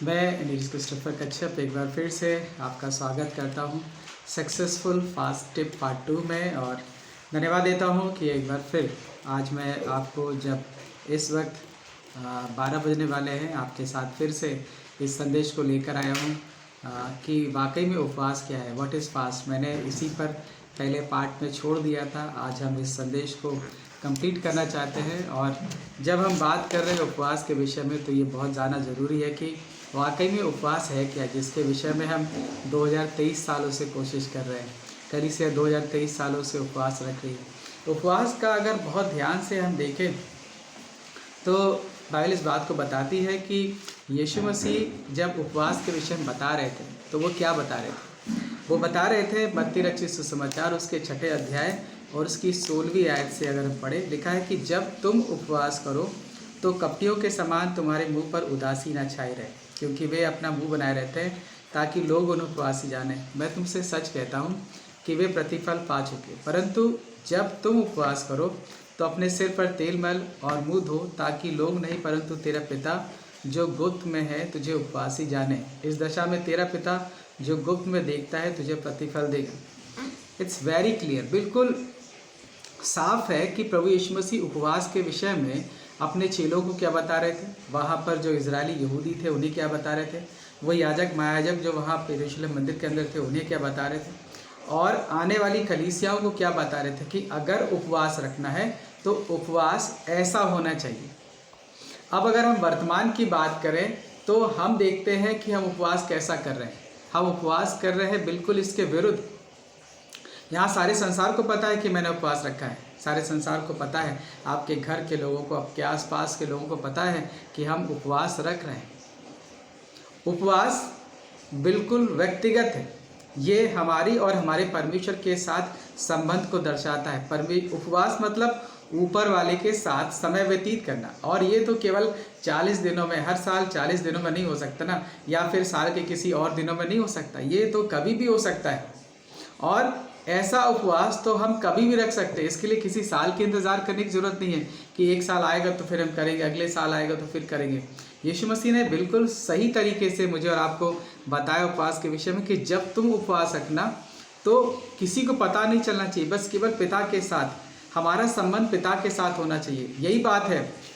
मैं नीरज क्रिस्टोफर कच्छप एक बार फिर से आपका स्वागत करता हूं सक्सेसफुल फास्ट टिप पार्ट 2 में। और धन्यवाद देता हूं कि एक बार फिर आज मैं आपको जब इस वक्त 12 बजने वाले हैं आपके साथ फिर से इस संदेश को लेकर आया हूं कि वाकई में उपवास क्या है, व्हाट इज़ फास्ट। मैंने इसी पर पहले पार्ट में छोड़ दिया था। आज हम इस संदेश को कंप्लीट करना चाहते हैं और जब हम बात कर रहे हैं उपवास के विषय में तो ये बहुत जानना ज़रूरी है कि वाकई में उपवास है क्या, जिसके विषय में हम 2023 सालों से कोशिश कर रहे हैं। कलीसिया 2023 सालों से उपवास रख रही है। उपवास का अगर बहुत ध्यान से हम देखें तो बाइबल इस बात को बताती है कि यीशु मसीह जब उपवास के विषय में बता रहे थे तो वो क्या बता रहे थे। वो बता रहे थे मत्ती रचित सुसमाचार उसके 6 अध्याय और उसकी 16वीं आयत से अगर हम पढ़े, लिखा है कि जब तुम उपवास करो तो कपटियों के समान तुम्हारे मुंह पर उदासी न छाई रहे, क्योंकि वे अपना मुंह बनाए रहते हैं ताकि लोग उन उपवासी जाने। मैं तुमसे सच कहता हूँ कि वे प्रतिफल पा चुके। परंतु जब तुम उपवास करो तो अपने सिर पर तेल मल और मुंह धो, ताकि लोग नहीं परंतु तेरा पिता जो गुप्त में है तुझे उपवासी जाने। इस दशा में तेरा पिता जो गुप्त में देखता है तुझे प्रतिफल देगा। इट्स वेरी क्लियर, बिल्कुल साफ है कि प्रभु यीशु मसीह उपवास के विषय में अपने चेलों को क्या बता रहे थे। वहाँ पर जो इजरायली यहूदी थे उन्हें क्या बता रहे थे, वो याजक महायाजक जो वहाँ यरूशलेम मंदिर के अंदर थे उन्हें क्या बता रहे थे, और आने वाली कलीसियाओं को क्या बता रहे थे कि अगर उपवास रखना है तो उपवास ऐसा होना चाहिए। अब अगर हम वर्तमान की बात करें तो हम देखते हैं कि हम उपवास कैसा कर रहे हैं। हम उपवास कर रहे हैं बिल्कुल इसके विरुद्ध। यहाँ सारे संसार को पता है कि मैंने उपवास रखा है, सारे संसार को पता है, आपके घर के लोगों को, आपके आसपास के लोगों को पता है कि हम उपवास रख रहे हैं। उपवास बिल्कुल व्यक्तिगत है, ये हमारी और हमारे परमेश्वर के साथ संबंध को दर्शाता है। उपवास मतलब ऊपर वाले के साथ समय व्यतीत करना, और ये तो केवल 40 दिनों में, हर साल 40 दिनों में नहीं हो सकता ना, या फिर साल के किसी और दिनों में नहीं हो सकता, ये तो कभी भी हो सकता है। और ऐसा उपवास तो हम कभी भी रख सकते हैं। इसके लिए किसी साल के इंतज़ार करने की ज़रूरत नहीं है कि एक साल आएगा तो फिर हम करेंगे, अगले साल आएगा तो फिर करेंगे। यीशु मसीह ने बिल्कुल सही तरीके से मुझे और आपको बताया उपवास के विषय में कि जब तुम उपवास रखना तो किसी को पता नहीं चलना चाहिए, बस केवल पिता के साथ, हमारा संबंध पिता के साथ होना चाहिए। यही बात है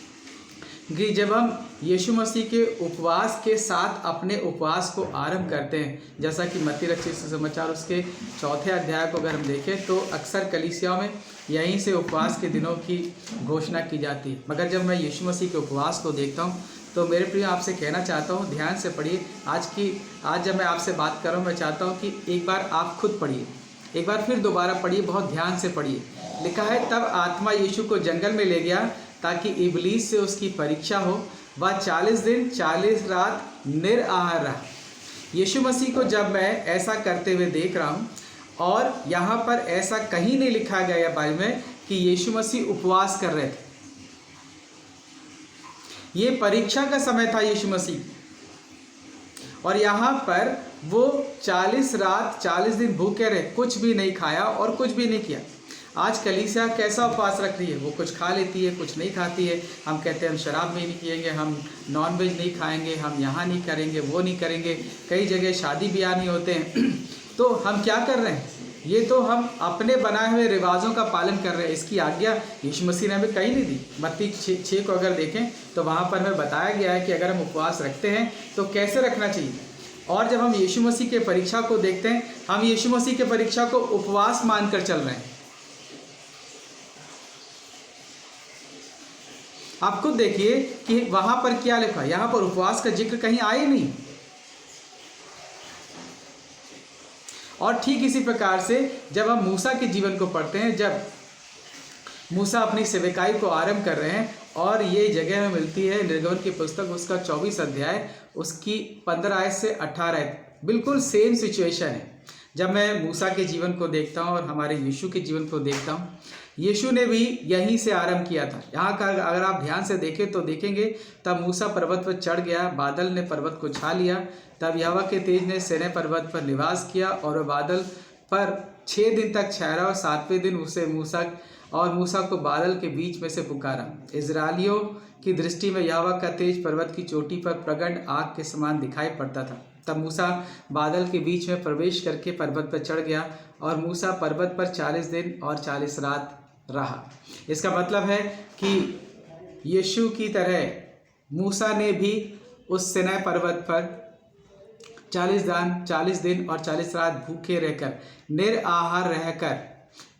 कि जब हम यीशु मसीह के उपवास के साथ अपने उपवास को आरंभ करते हैं, जैसा कि मत्ती रचित सुसमाचार उसके 4 अध्याय को अगर हम देखें तो अक्सर कलीसियाओं में यहीं से उपवास के दिनों की घोषणा की जाती है। मगर जब मैं यीशु मसीह के उपवास को देखता हूँ तो मेरे प्रिय आपसे कहना चाहता हूँ, ध्यान से पढ़िए। आज जब मैं आपसे बात कर रहा हूँ मैं चाहता हूँ कि एक बार आप खुद पढ़िए, एक बार फिर दोबारा पढ़िए, बहुत ध्यान से पढ़िए। लिखा है तब आत्मा यीशु को जंगल में ले गया ताकि इबलीस से उसकी परीक्षा हो। वह 40 दिन 40 रात निराहार रहा। यीशु मसीह को जब मैं ऐसा करते हुए देख रहा हूँ, और यहाँ पर ऐसा कहीं नहीं लिखा गया बाइबल में कि यीशु मसीह उपवास कर रहे थे। ये परीक्षा का समय था यीशु मसीह, और यहाँ पर वो 40 रात 40 दिन भूखे रहे, कुछ भी नहीं खाया और कुछ भी नहीं किया। आज कलीसिया कैसा उपवास रख रही है, वो कुछ खा लेती है, कुछ नहीं खाती है। हम कहते हैं हम शराब नहीं पिएंगे, हम नॉनवेज नहीं खाएंगे, हम यहाँ नहीं करेंगे, वो नहीं करेंगे, कई जगह शादी ब्याह नहीं होते हैं। तो हम क्या कर रहे हैं, ये तो हम अपने बनाए हुए रिवाजों का पालन कर रहे हैं। इसकी आज्ञा यीशु मसीह ने हमें कहीं नहीं दी। मत्ती 6 को अगर देखें तो वहाँ पर हमें बताया गया है कि अगर हम उपवास रखते हैं तो कैसे रखना चाहिए। और जब हम यीशु मसीह के परीक्षा को देखते हैं, हम यीशु मसीह के परीक्षा को उपवास मानकर चल रहे हैं। आप खुद देखिए कि वहां पर क्या लिखा है, यहां पर उपवास का जिक्र कहीं आया ही नहीं। और ठीक इसी प्रकार से जब हम मूसा के जीवन को पढ़ते हैं, जब मूसा अपनी सेवकाई को आरंभ कर रहे हैं, और ये जगह में मिलती है निर्गमन की पुस्तक उसका 24 अध्याय उसकी 15 आयत से 18 आयत। बिल्कुल सेम सिचुएशन है। जब मैं मूसा के जीवन को देखता हूँ और हमारे यीशु के जीवन को देखता हूँ, यीशु ने भी यहीं से आरंभ किया था। यहाँ का अगर आप ध्यान से देखें तो देखेंगे तब मूसा पर्वत पर चढ़ गया, बादल ने पर्वत को छा लिया। तब यहोवा के तेज ने सीनै पर्वत पर निवास किया, और वह बादल पर 6 दिन तक ठहरा, और 7वें दिन उसे मूसा और मूसा को बादल के बीच में से पुकारा। इजरायलियों की दृष्टि में यहोवा का तेज पर्वत की चोटी पर प्रगट आग के समान दिखाई पड़ता था। तब मूसा बादल के बीच में प्रवेश करके पर्वत पर चढ़ गया और मूसा पर्वत पर 40 दिन और 40 रात रहा। इसका मतलब है कि यीशु की तरह मूसा ने भी उस सिनै पर्वत पर 40 दिन और 40 रात भूखे रहकर, निराहार रहकर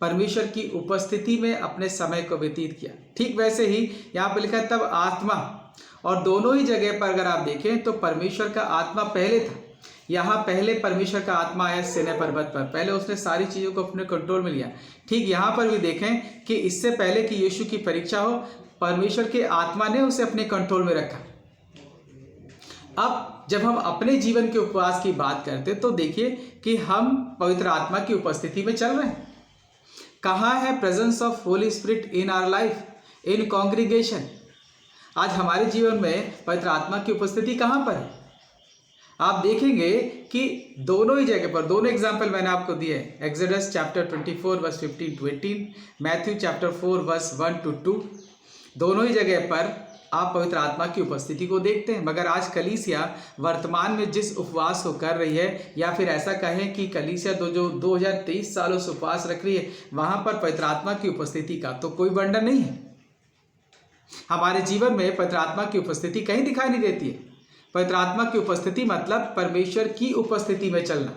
परमेश्वर की उपस्थिति में अपने समय को व्यतीत किया। ठीक वैसे ही यहाँ पर लिखा तब आत्मा, और दोनों ही जगह पर अगर आप देखें तो परमेश्वर का आत्मा पहले था। यहाँ पहले परमेश्वर का आत्मा आया सिनै पर्वत पर, पहले उसने सारी चीज़ों को अपने कंट्रोल में लिया। ठीक यहाँ पर भी देखें कि इससे पहले कि यीशु की परीक्षा हो, परमेश्वर के आत्मा ने उसे अपने कंट्रोल में रखा। अब जब हम अपने जीवन के उपवास की बात करते तो देखिए कि हम पवित्र आत्मा की उपस्थिति में चल रहे हैं। कहाँ है presence of Holy Spirit in our life, in congregation? आज हमारे जीवन में पवित्र आत्मा की उपस्थिति कहाँ पर है? आप देखेंगे कि दोनों ही जगह पर, दोनों एग्जाम्पल मैंने आपको दिए। Exodus chapter 24 verse 15 to 18, Matthew chapter 4 verse 1 to 2, दोनों ही जगह पर आप पवित्र आत्मा की उपस्थिति को देखते हैं। मगर आज कलीसिया वर्तमान में जिस उपवास को कर रही है, या फिर ऐसा कहें कि कलीसिया जो 2023 सालों से उपवास रख रही है, वहाँ पर पवित्र आत्मा की उपस्थिति का तो कोई वर्णन नहीं है। हमारे जीवन में पवित्र आत्मा की उपस्थिति कहीं दिखाई नहीं देती है। पवित्र आत्मा की उपस्थिति मतलब परमेश्वर की उपस्थिति में चलना।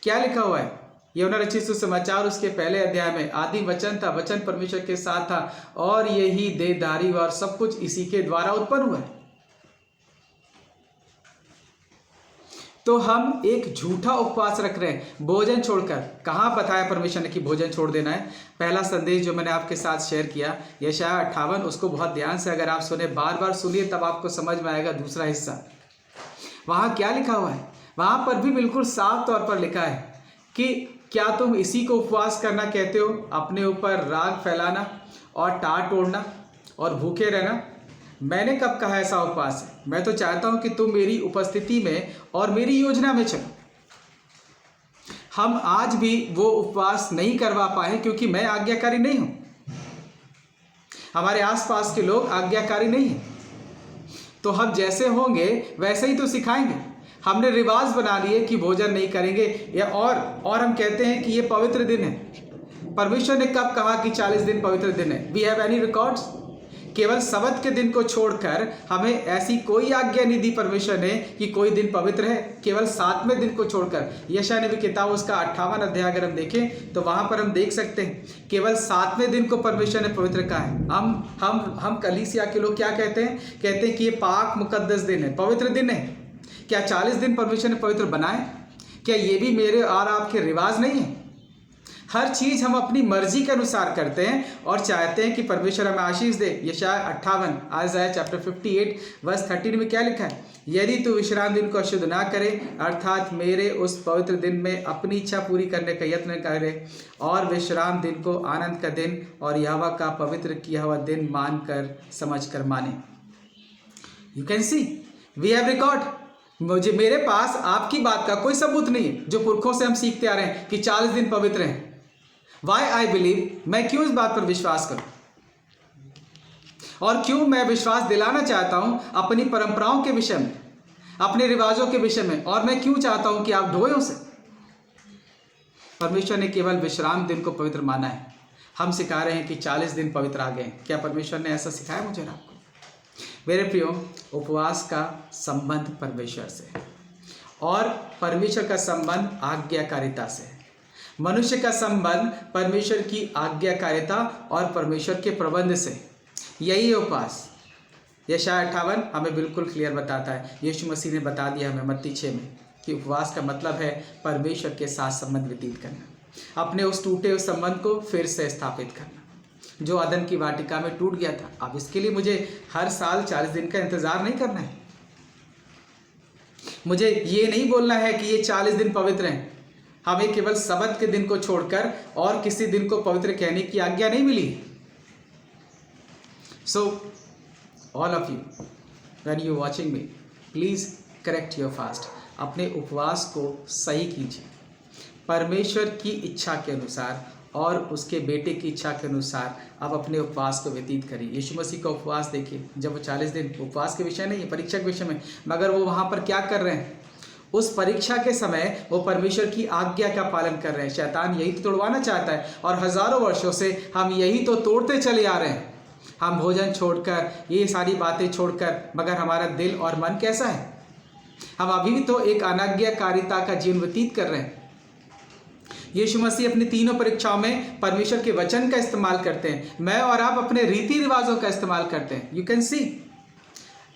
क्या लिखा हुआ है यूहन्ना रचित सुसमाचार उसके पहले अध्याय में, आदि वचन था, वचन परमेश्वर के साथ था और यही देहधारी हुआ और सब कुछ इसी के द्वारा उत्पन्न हुआ है। तो हम एक झूठा उपवास रख रहे हैं भोजन छोड़कर। कहाँ बताया परमेश्वर ने कि भोजन छोड़ देना है? पहला संदेश जो मैंने आपके साथ शेयर किया यशायाह 58, उसको बहुत ध्यान से अगर आप सुने, बार बार सुनिए, तब आपको समझ में आएगा दूसरा हिस्सा। वहाँ क्या लिखा हुआ है? वहाँ पर भी बिल्कुल साफ तौर पर लिखा है कि क्या तुम इसी को उपवास करना कहते हो, अपने ऊपर राग फैलाना और टाट ओढ़ना और भूखे रहना? मैंने कब कहा ऐसा उपवास है? मैं तो चाहता हूं कि तुम मेरी उपस्थिति में और मेरी योजना में चलो। हम आज भी वो उपवास नहीं करवा पाए क्योंकि मैं आज्ञाकारी नहीं हूं, हमारे आसपास के लोग आज्ञाकारी नहीं हैं। तो हम जैसे होंगे वैसे ही तो सिखाएंगे। हमने रिवाज बना लिए कि भोजन नहीं करेंगे, या और हम कहते हैं कि ये पवित्र दिन है। परमेश्वर ने कब कहा कि 40 दिन पवित्र दिन है? We have any records? केवल सबत के दिन को छोड़कर हमें ऐसी कोई आज्ञा नहीं दी परमेश्वर ने कि कोई दिन पवित्र है, केवल 7वें दिन को छोड़कर। यशायाह नबी किताब उसका 58 अध्याय अगर हम देखें तो वहां पर हम देख सकते हैं केवल 7वें दिन को परमेश्वर ने पवित्र कहा है। हम कलीसिया के लोग क्या कहते हैं? कहते हैं कि ये पाक मुकद्दस दिन है, पवित्र दिन है। क्या 40 दिन परमेश्वर ने पवित्र बनाए? क्या ये भी मेरे और आपके रिवाज नहीं है? हर चीज़ हम अपनी मर्जी के अनुसार करते हैं और चाहते हैं कि परमेश्वर हमें आशीष दे। यशायाह 58 आइज़ाया चैप्टर 58 वर्स 13 में क्या लिखा है? यदि तू विश्राम दिन को अशुद्ध ना करे, अर्थात मेरे उस पवित्र दिन में अपनी इच्छा पूरी करने का यत्न करे और विश्राम दिन को आनंद का दिन और यहोवा का पवित्र किया हुआ दिन मानकर समझकर माने। You can see we have record. मुझे मेरे पास आपकी बात का कोई सबूत नहीं है जो पुरखों से हम सीखते आ रहे हैं कि 40 दिन पवित्र हैं। वाई आई बिलीव, मैं क्यों इस बात पर विश्वास करूं और क्यों मैं विश्वास दिलाना चाहता हूं अपनी परंपराओं के विषय में, अपने रिवाजों के विषय में, और मैं क्यों चाहता हूं कि आप ढोए उसे। परमेश्वर ने केवल विश्राम दिन को पवित्र माना है। हम सिखा रहे हैं कि 40 दिन पवित्र आ गए। क्या परमेश्वर ने ऐसा सिखाया मुझे और आपको? मेरे प्रियो, उपवास का संबंध परमेश्वर से है और परमेश्वर का संबंध आज्ञाकारिता से है। मनुष्य का संबंध परमेश्वर की आज्ञाकारिता और परमेश्वर के प्रबंध से। यही उपवास यशायाह 58 हमें बिल्कुल क्लियर बताता है। यीशु मसीह ने बता दिया हमें मत्ती 6 में कि उपवास का मतलब है परमेश्वर के साथ संबंध व्यतीत करना, अपने उस टूटे हुए संबंध को फिर से स्थापित करना जो अदन की वाटिका में टूट गया था। अब इसके लिए मुझे हर साल 40 दिन का इंतजार नहीं करना है। मुझे ये नहीं बोलना है कि ये 40 दिन पवित्र हैं। हमें केवल सबत के दिन को छोड़कर और किसी दिन को पवित्र कहने की आज्ञा नहीं मिली। So all of you, when you watching me, please correct your fast. अपने उपवास को सही कीजिए परमेश्वर की इच्छा के अनुसार और उसके बेटे की इच्छा के अनुसार आप अपने उपवास को व्यतीत करिए। यीशु मसीह का उपवास देखिए, जब वो 40 दिन, उपवास के विषय नहीं है, परीक्षा के विषय में, मगर वो वहाँ पर क्या कर रहे हैं, उस परीक्षा के समय वो परमेश्वर की आज्ञा का पालन कर रहे हैं। शैतान यही तो तोड़वाना चाहता है और हजारों वर्षों से हम यही तो तोड़ते चले आ रहे हैं। हम भोजन छोड़कर, ये सारी बातें छोड़कर, मगर हमारा दिल और मन कैसा है? हम अभी भी तो एक अनाज्ञाकारिता का जीवन व्यतीत कर रहे हैं। यीशु मसीह अपनी तीनों परीक्षाओं में परमेश्वर के वचन का इस्तेमाल करते हैं। मैं और आप अपने रीति रिवाजों का इस्तेमाल करते हैं। You can see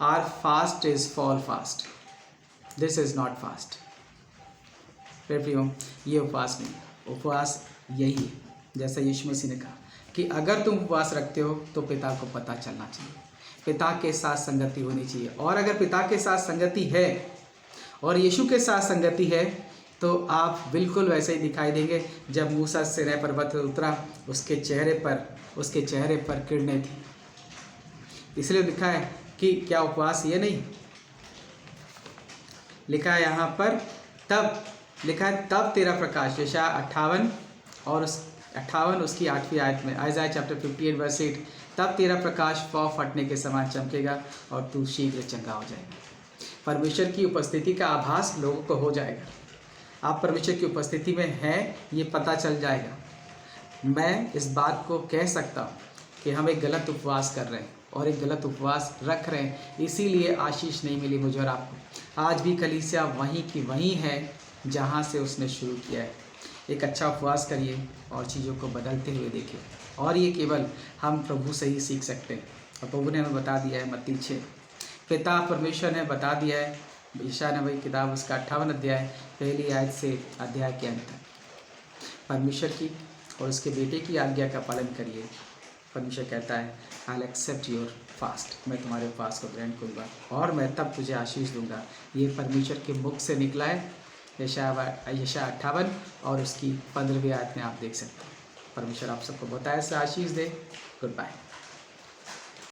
our fast is fall fast, this is not fast. प्रियो, ये उपवास नहीं, उपवास यही है। जैसा यीशु मसीह ने कहा कि अगर तुम उपवास रखते हो तो पिता को पता चलना चाहिए, पिता के साथ संगति होनी चाहिए। और अगर पिता के साथ संगति है और यीशु के साथ संगति है तो आप बिल्कुल वैसे ही दिखाई देंगे। जब मूसा सिनै पर्वत पर उतरा, उसके चेहरे पर किरणें थी। इसलिए लिखा है कि क्या उपवास ये नहीं, लिखा है यहाँ पर, तब लिखा है तब तेरा प्रकाश, यशायाह 58 और 58 उसकी 8वीं आयत में, आइज़ाया चैप्टर 58 वर्स 8, तब तेरा प्रकाश पौ फटने के समान चमकेगा और तू शीघ्र चंगा हो जाएगा। परमेश्वर की उपस्थिति का आभास लोगों को हो जाएगा। आप परमेश्वर की उपस्थिति में हैं, ये पता चल जाएगा। मैं इस बात को कह सकता हूँ कि हम एक गलत उपवास कर रहे हैं और एक गलत उपवास रख रहे हैं, इसीलिए आशीष नहीं मिली मुझे और आपको। आज भी कलीसिया वहीं की वहीं है जहाँ से उसने शुरू किया है। एक अच्छा उपवास करिए और चीज़ों को बदलते हुए देखिए, और ये केवल हम प्रभु से ही सीख सकते हैं। और प्रभु ने हमें बता दिया है, मत्ती 6, पिता परमेश्वर ने बता दिया है, यशायाह नबी किताब उसका 58 अध्याय 1 आयत से अध्याय के अंत तक, परमेश्वर की और उसके बेटे की आज्ञा का पालन करिए। परमेश्वर कहता है, I will accept your fast, मैं तुम्हारे उपवास को ग्रहण करूँगा और मैं तब तुझे आशीष दूंगा। ये परमेश्वर के मुख से निकला है, यशायाह 58 और उसकी 15वीं आयत में आप देख सकते हैं। परमेश्वर आप सबको बहुत ऐसा आशीष दे। Good bye.